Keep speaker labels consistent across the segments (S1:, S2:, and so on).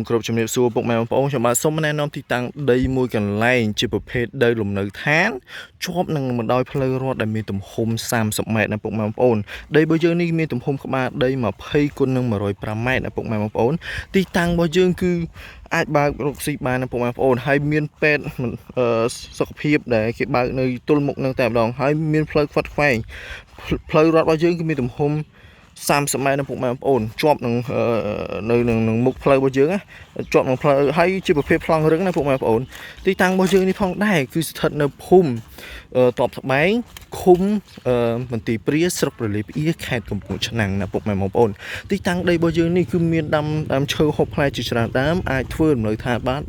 S1: គ្រប់ជំរាបសួរពុកម៉ែបងប្អូនខ្ញុំបាទសូមណែនាំទីតាំងដីមួយកន្លែងជាប្រភេទដីលំនៅឋានជាប់នឹងបណ្ដោយផ្លូវរដ្ឋដែលមានទំហំ30 ម៉ែត្រណាពុកម៉ែបងប្អូនដីរបស់យើងនេះមានទំហំក្បាលដី20 គុណនឹង105 ម៉ែត្រណាពុកម៉ែបងប្អូនទីតាំងរបស់យើងគឺអាចបើករកស៊ីបានណាពុកម៉ែបងប្អូនហើយមានពេទ្យសុខភាពដែលគេបើកនៅទល់មុខនឹងតែម្ដងហើយមានផ្លូវខ្វាត់ខ្វែងផ្លូវរដ្ឋរបស់យើងគឺមានទំហំ30 ម៉ែត្រណាពុកម៉ែបងប្អូនជាប់នឹងនៅនឹងមុខផ្លូវរបស់យើងណាជាប់នឹងផ្លូវហើយជាប្រភេទប្លង់រឹងណាពុកម៉ែបងប្អូនទីតាំងរបស់យើងនេះផងដែរគឺស្ថិតនៅភូមិតបត្បែងឃុំមន្ទីរព្រាស្រុករលាផ្អៀខេត្តកំពង់ឆ្នាំងណាពុកម៉ែបងប្អូនទីតាំងដីរបស់យើងនេះគឺមានដើមឈើហូបផ្លែជាច្រើនដើមអាចធ្វើរំនៅឋានបាន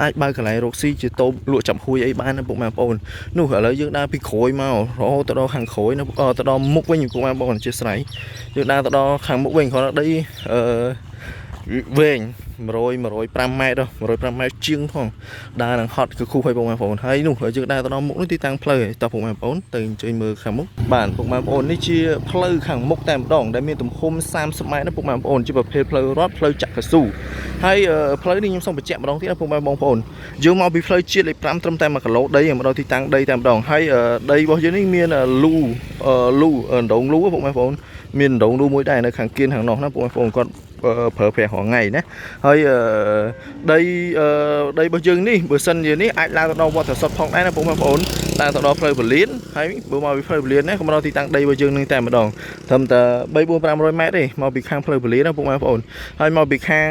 S1: អាចបើកកន្លែងរកស៊ីជាតូបលក់ចាប់ហួយអីបានណាពុកម៉ែបងប្អូននោះឥឡូវយើងដើរពីក្រោយមករហូតទៅដល់ខាងក្រោយណាទៅដល់មុខវិញពុកម៉ែបងប្អូនជាស្រ័យយើងដើរទៅដល់ខាងមុខវិញគ្រាន់តែដីវែង105 ម៉ែត្រ105 ម៉ែត្រជាងផងដើរនឹងហត់គឺគូឲ្យពុកម៉ែបងប្អូនហើយនោះយើងដើរទៅដល់មុខនេះទីតាំងផ្លូវតោះពុកម៉ែបងប្អូនទៅអញ្ជើញមើលខាងមុខបាទពុកម៉ែបងប្អូននេះជាផ្លូវខាងមុខតែម្ដងដែលមានទំហំ30 ម៉ែត្រណាពុកម៉ែបងប្អូនជាប្រភេទផ្លូវរដ្ឋផ្លូវចក្រស៊ូហើយផ្លូវនេះខ្ញុំសូមបញ្ជាក់ម្ដងទៀតណាពុកម៉ែបងប្អូនយើងមកពីផ្លូវជាតិលេខ5ត្រឹមតែ1គីឡូដីមកដល់ទីតាំងដីតែម្ដងហើយដីរបស់យើងនេះមានលូដងលូពុកម៉ែបងប្អូនមានដងលូមួយដែរនៅខាងគៀនខាងនោះណាពុកម៉ែបងប្អូនគាត់ប្រើប្រាស់រាល់ថ្ងៃណាហើយដីរបស់យើងនេះបើសិនជានេះអាចឡើងទៅដល់វត្តសុទ្ធផងដែរណាពុកម៉ែបងប្អូនឡើងទៅដល់ផ្លូវពលានហើយបើមកពីផ្លូវពលានណាក៏មកដល់ទីតាំងដីរបស់យើងនឹងតែម្ដងត្រឹមតែ3-4-500 ម៉ែត្រទេមកពីខាងផ្លូវពលានណាពុកម៉ែបងប្អូនហើយមកពីខាង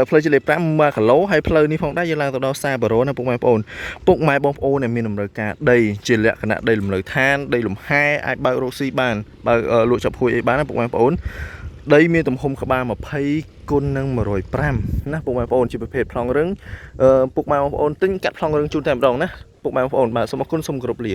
S1: ផ្លូវជាតិលេខ5 1គីឡូហើយផ្លូវនេះផងដែរយើងឡើងទៅដល់សាបារ៉ូណាពុកម៉ែបងប្អូនដែលមានតម្រូវការដីជាលក្ខណៈដីលំនៅឋានដីលំហែអាចបើករកស៊ីបានបើលក់ចាប់ហួយអីបានណាពុកម៉ែបងប្អូនដីមានទំហំក្បាល20 គុណនឹង105ណាពុកម៉ែបងប្អូនជាប្រភេទប្លង់រឹងពុកម៉ែបងប្អូនទិញកាត់ប្លង់រឹងជូនតែម្ដងណាពុកម៉ែបងប្អូនបាទសូមអរគុណសូមគោរពលា